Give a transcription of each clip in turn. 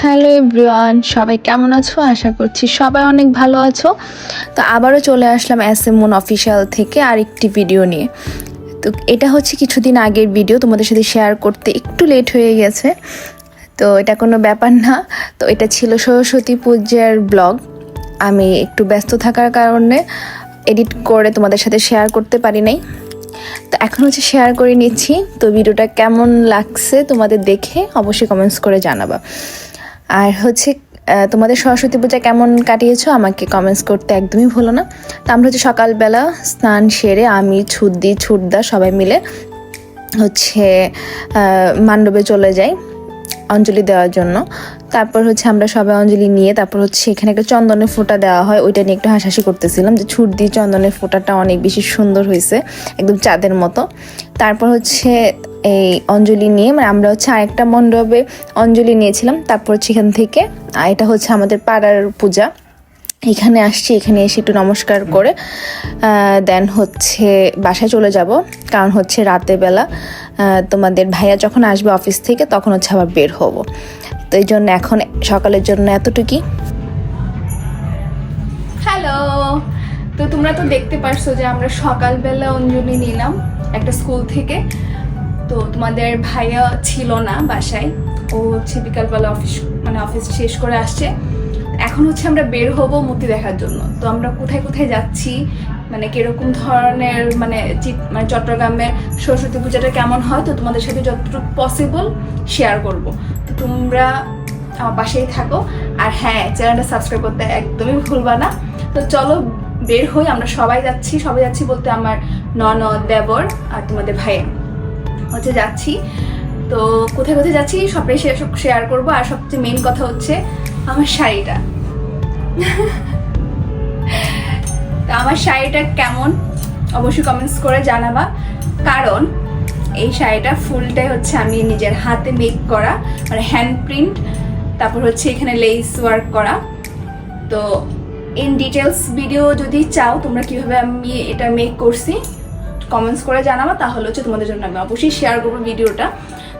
Hello everyone, সবাই কেমন আছো? আশা করছি সবাই অনেক ভালো আছো। তো আবারও চলে আসলাম এসএমউন অফিসিয়াল থেকে আরেকটি ভিডিও নিয়ে। তো এটা হচ্ছে কিছুদিন আগের ভিডিও, তোমাদের সাথে শেয়ার করতে একটু লেট হয়ে গেছে, তো এটা কোনো ব্যাপার না। তো এটা ছিল সরস্বতী পূজার ব্লগ। আমি একটু ব্যস্ত থাকার কারণে এডিট করে তোমাদের সাথে শেয়ার করতে পারি নাই, তো এখন হচ্ছে শেয়ার করে নিচ্ছি। তো ভিডিওটা কেমন লাগছে তোমাদের দেখে অবশ্যই কমেন্টস করে জানাবা। আর হচ্ছে তোমাদের সরস্বতী পূজা কেমন কাটিয়েছো আমাকে কমেন্টস করতে একদমই ভুলো না। তো আমরা হচ্ছে সকালবেলা স্নান সেরে আমি ছুটদা সবাই মিলে হচ্ছে মণ্ডপে চলে যাই অঞ্জলি দেওয়ার জন্য। তারপর হচ্ছে আমরা সবাই অঞ্জলি নিয়ে তারপর হচ্ছে এখানে একটা চন্দনের ফোঁটা দেওয়া হয়, ওইটা নিয়ে একটু হাসাহাসি করতেছিলাম যে ছুট দিয়ে চন্দনের ফোঁটাটা অনেক বেশি সুন্দর হয়েছে, একদম চাঁদের মতো। তারপর হচ্ছে এই অঞ্জলি নিয়ে আমরা হচ্ছে আরেকটা মণ্ডপে অঞ্জলি নিয়েছিলাম। তারপর হচ্ছে এখান থেকে এটা হচ্ছে আমাদের পাড়ার পূজা, এখানে আসছি, এখানে এসে একটু নমস্কার করে দেন হচ্ছে বাসায় চলে যাব, কারণ হচ্ছে রাতের বেলা তোমাদের ভাইয়া যখন আসবে অফিস থেকে তখন হচ্ছে আবার বের হব। তো এই জন্য এখন সকালের জন্য এতটুকুই। হ্যালো, তো তোমরা তো দেখতে পারছো যে আমরা সকালবেলা অঞ্জলি নিলাম একটা স্কুল থেকে। তো তোমাদের ভাইয়া ছিল না বাসায়, ও হচ্ছে বিকালবেলা অফিস শেষ করে আসছে। এখন হচ্ছে আমরা বের হব মূর্তি দেখার জন্য। তো আমরা কোথায় কোথায় যাচ্ছি, মানে কিরকম ধরনের মানে চট্টগ্রামের সরস্বতী পূজাটা কেমন হয়, তো তোমাদের সাথে যতটুকু পসিবল শেয়ার করব। তো তোমরা আমার পাশেই থাকো, আর হ্যাঁ, চ্যানেলটা সাবস্ক্রাইব করতে একদমই ভুলবা না। তো চলো বের হই, আমরা সবাই যাচ্ছি বলতে আমার ননদ, দেবর আর তোমাদের ভাইয়া হচ্ছে যাচ্ছি। তো কোথায় কোথায় যাচ্ছি সবটাই শেয়ার করবো। আর সবচেয়ে মেইন কথা হচ্ছে আমার শাড়িটা তো আমার শাড়িটা কেমন অবশ্যই কমেন্টস করে জানাবা, কারণ এই শাড়িটা ফুলটাই হচ্ছে আমি নিজের হাতে মেক করা, মানে হ্যান্ড প্রিন্ট। তারপর হচ্ছে এখানে লেস ওয়ার্ক করা। তো ইন ডিটেলস ভিডিও যদি চাও তোমরা কিভাবে আমি এটা মেক করছি কমেন্টস করে জানাবা, তাহলে হচ্ছে তোমাদের জন্য আমি অবশ্যই শেয়ার করবো ভিডিওটা।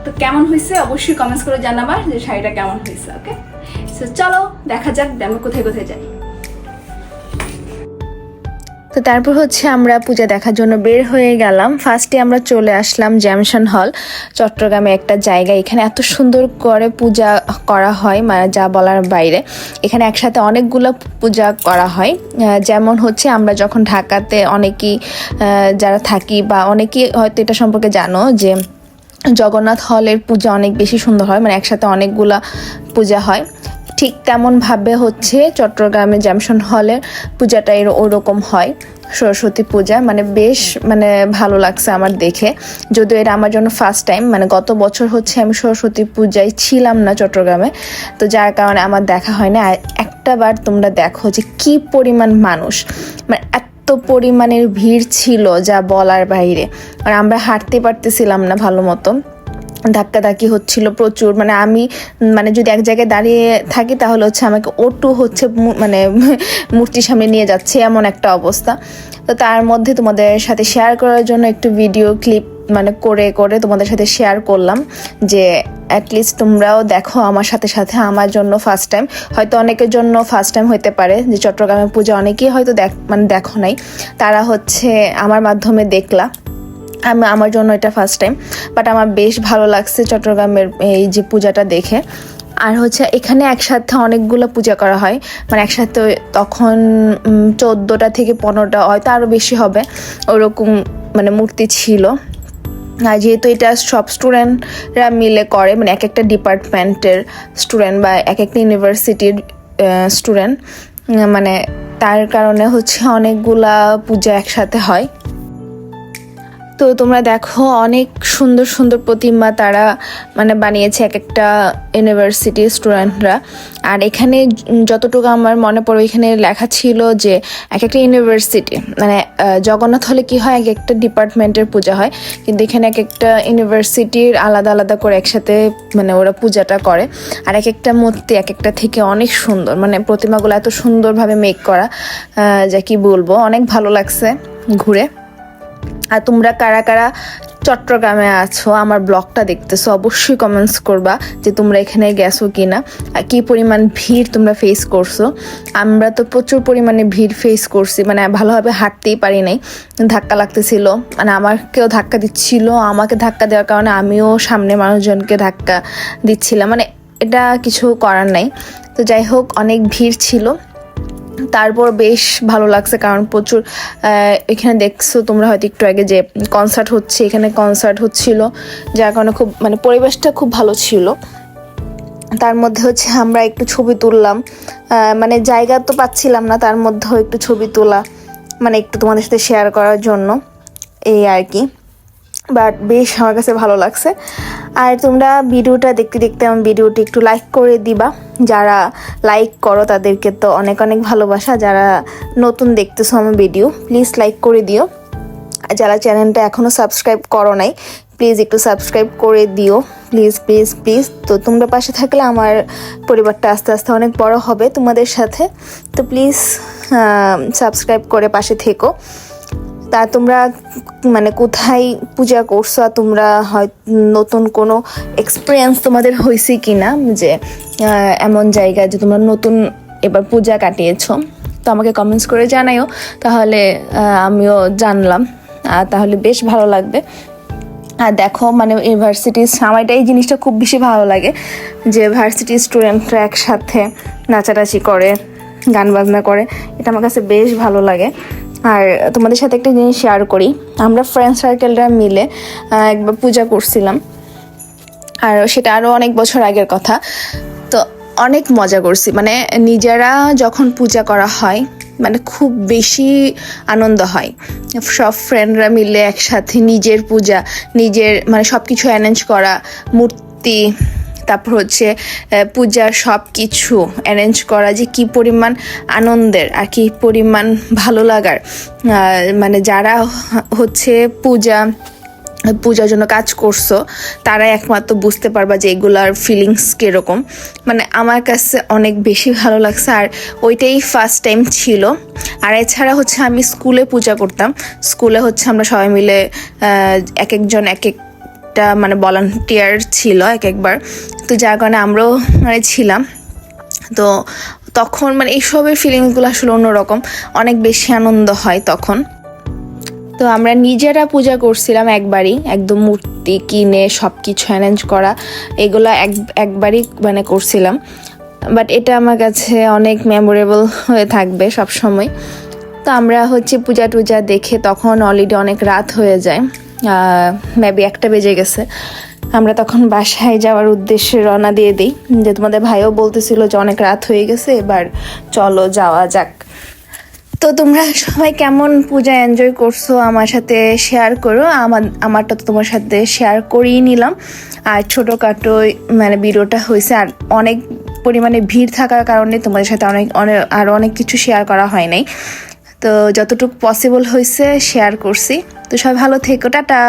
তো কেমন হয়েছে অবশ্যই কমেন্টস করে জানাবা যে শাড়িটা কেমন হয়েছে। ওকে, সো চলো দেখা যাক আমরা কোথায় কোথায় যাই। তো তারপর হচ্ছে আমরা পূজা দেখার জন্য বের হয়ে গেলাম। ফার্স্টে আমরা চলে আসলাম জ্যামশন হল, চট্টগ্রামে একটা জায়গা। এখানে এত সুন্দর করে পূজা করা হয়, মানে যা বলার বাইরে। এখানে একসাথে অনেকগুলো পূজা করা হয়। যেমন হচ্ছে আমরা যখন ঢাকাতে অনেকেই যারা থাকি বা অনেকেই হয়তো এটা সম্পর্কে জানো যে জগন্নাথ হলের পূজা অনেক বেশি সুন্দর হয়, মানে একসাথে অনেকগুলা পূজা হয়। ঠিক তেমনভাবে হচ্ছে চট্টগ্রামে জ্যামশন হলের পূজাটা ওরকম হয় সরস্বতী পূজা, মানে বেশ মানে ভালো লাগছে আমার দেখে। যদিও এটা আমার জন্য ফার্স্ট টাইম, মানে গত বছর হচ্ছে আমি সরস্বতী পূজায় ছিলাম না চট্টগ্রামে, তো যার কারণে আমার দেখা হয় না। আর একটা বার তোমরা দেখো যে কি পরিমাণ মানুষ, মানে এত পরিমাণের ভিড় ছিল যা বলার বাইরে। আর আমরা হাঁটতে পারতেছিলাম না ভালো মতো, ধাক্কাধাক্কি হচ্ছিল প্রচুর। মানে আমি মানে যদি এক জায়গায় দাঁড়িয়ে থাকি তাহলে হচ্ছে আমাকে অটো হচ্ছে মানে মূর্তির সামনে নিয়ে যাচ্ছে, এমন একটা অবস্থা। তো তার মধ্যে তোমাদের সাথে শেয়ার করার জন্য একটু ভিডিও ক্লিপ মানে করে করে তোমাদের সাথে শেয়ার করলাম, যে অ্যাটলিস্ট তোমরাও দেখো আমার সাথে সাথে। আমার জন্য ফার্স্ট টাইম, হয়তো অনেকের জন্য ফার্স্ট টাইম হতে পারে যে চট্টগ্রামের পূজা অনেকেই হয়তো দেখো নাই, তারা হচ্ছে আমার মাধ্যমে দেখলা। আমার জন্য এটা ফার্স্ট টাইম, বাট আমার বেশ ভালো লাগছে চট্টগ্রামের এই যে পূজাটা দেখে। আর হচ্ছে এখানে একসাথে অনেকগুলো পূজা করা হয়, মানে একসাথে তখন 14টা থেকে 15টা হয়তো আরও বেশি হবে ওরকম মানে মূর্তি ছিল। আর যেহেতু এটা সব স্টুডেন্টরা মিলে করে, মানে এক একটা ডিপার্টমেন্টের স্টুডেন্ট বা এক একটা ইউনিভার্সিটির স্টুডেন্ট, মানে তার কারণে হচ্ছে অনেকগুলা পূজা একসাথে হয়। তো তোমরা দেখো অনেক সুন্দর সুন্দর প্রতিমা তারা মানে বানিয়েছে এক একটা ইউনিভার্সিটির স্টুডেন্টরা। আর এখানে যতটুকু আমার মনে পড়ে এখানে লেখা ছিল যে এক একটা ইউনিভার্সিটি, মানে জগন্নাথ হলে কি হয় এক একটা ডিপার্টমেন্টের পূজা হয়, কিন্তু এখানে এক একটা ইউনিভার্সিটির আলাদা আলাদা করে একসাথে মানে ওরা পূজাটা করে। আর এক একটা মূর্তি এক একটা থেকে অনেক সুন্দর, মানে প্রতিমাগুলো এত সুন্দরভাবে মেক করা যা কি বলবো, অনেক ভালো লাগছে ঘুরে। আর তোমরা কারা কারা চট্টগ্রামে আছো, আমার ব্লগটা দেখতেছো, অবশ্যই কমেন্টস করবা যে তোমরা এখানে গেছো কিনা আর কি পরিমাণ ভিড় তোমরা ফেস করছো। আমরা তো প্রচুর পরিমাণে ভিড় ফেস করছি, মানে ভালোভাবে হাঁটতেই পারি নাই, ধাক্কা লাগতেছিল, মানে আমাকেও ধাক্কা দিচ্ছিল, আমাকে ধাক্কা দেওয়ার কারণে আমিও সামনে মানুষজনকে ধাক্কা দিচ্ছিলাম, মানে এটা কিছু করার নাই। তো যাই হোক, অনেক ভিড় ছিল, তারপর বেশ ভালো লাগছে কারণ প্রচুর এখানে দেখছো তোমরা হয়তো একটু আগে যে কনসার্ট হচ্ছে, এখানে কনসার্ট হচ্ছিল, যার কারণে খুব মানে পরিবেশটা খুব ভালো ছিল। তার মধ্যে হচ্ছে আমরা একটু ছবি তুললাম, মানে জায়গা তো পাচ্ছিলাম না, তার মধ্যেও একটু ছবি তোলা, মানে একটু তোমাদের সাথে শেয়ার করার জন্য, এই আর কি। বাট বেশ আমার কাছে ভালো লাগছে। আর তোমরা ভিডিওটা দেখতে দেখতে আমার ভিডিওটি একটু লাইক করে দিবা, যারা লাইক করো তাদেরকে তো অনেক অনেক ভালোবাসা, যারা নতুন দেখতেছো আমার ভিডিও প্লিজ লাইক করে দিও, আর যারা চ্যানেলটা এখনও সাবস্ক্রাইব করো নাই প্লিজ একটু সাবস্ক্রাইব করে দিও, প্লিজ প্লিজ প্লিজ। তো তোমরা পাশে থাকলে আমার পরিবারটা আস্তে আস্তে অনেক বড় হবে তোমাদের সাথে, তো প্লিজ সাবস্ক্রাইব করে পাশে থেকো। তা তোমরা মানে কোথায় পূজা করছো, আর তোমরা হয় নতুন কোনো এক্সপিরিয়েন্স তোমাদের হয়েছে কি না, যে এমন জায়গায় যে তোমরা নতুন এবার পূজা কাটিয়েছো, তো আমাকে কমেন্টস করে জানাইও, তাহলে আমিও জানলাম, আর তাহলে বেশ ভালো লাগবে। আর দেখো মানে ইউনিভার্সিটির সময়টা এই জিনিসটা খুব বেশি ভালো লাগে, যে ভার্সিটির স্টুডেন্টরা একসাথে নাচানাচি করে, গান বাজনা করে, এটা আমার কাছে বেশ ভালো লাগে। আর তোমাদের সাথে একটা জিনিস শেয়ার করি, আমরা ফ্রেন্ড সার্কেলরা মিলে একবার পূজা করছিলাম, আর সেটা আরও অনেক বছর আগের কথা। তো অনেক মজা করছি, মানে নিজেরা যখন পূজা করা হয় মানে খুব বেশি আনন্দ হয়, সব ফ্রেন্ডরা মিলে একসাথে নিজের পূজা, নিজের মানে সব কিছু অ্যারেঞ্জ করা, মূর্তি, তারপর হচ্ছে পূজার সব কিছু অ্যারেঞ্জ করা, যে কি পরিমাণ আনন্দের আর কি পরিমাণ ভালো লাগার, মানে যারা হচ্ছে পূজার জন্য কাজ করছো তারা একমাত্র বুঝতে পারবা যে এগুলার ফিলিংস কীরকম। মানে আমার কাছে অনেক বেশি ভালো লাগছে, আর ওইটাই ফার্স্ট টাইম ছিল। আর এছাড়া হচ্ছে আমি স্কুলে পূজা করতাম, স্কুলে হচ্ছে আমরা সবাই মিলে এক একজন এক একটা মানে ভলান্টিয়ার ছিল এক একবার, তো যার কারণে আমরাও মানে ছিলাম। তো তখন মানে এইসবের ফিলিংসগুলো আসলে অন্যরকম, অনেক বেশি আনন্দ হয় তখন। তো আমরা নিজেরা পূজা করছিলাম একবারই, একদম মূর্তি কিনে সব কিছু অ্যারেঞ্জ করা, এগুলো একবারই মানে করছিলাম। বাট এটা আমার কাছে অনেক মেমোরেবল হয়ে থাকবে সব সময়। তো আমরা হচ্ছে পূজা টুজা দেখে তখন অলরেডি অনেক রাত হয়ে যায়, মেবি 1টা বেজে গেছে। আমরা তখন বাসায় যাওয়ার উদ্দেশ্যে রওনা দিয়ে দিই, যে তোমাদের ভাইও বলতেছিল যে অনেক রাত হয়ে গেছে, এবার চলো যাওয়া যাক। তো তোমরা সবাই কেমন পূজা এনজয় করছো আমার সাথে শেয়ার করো, আমারটা তো তোমার সাথে শেয়ার করেই নিলাম। আর ছোটোখাটো মানে ভিডিওটা হয়েছে, আর অনেক পরিমাণে ভিড় থাকার কারণে তোমাদের সাথে আরও অনেক কিছু শেয়ার করা হয় নাই, তো যতটুকু পসিবল হয়েছে শেয়ার করছি। তো সবাই ভালো থেকো, টাটা।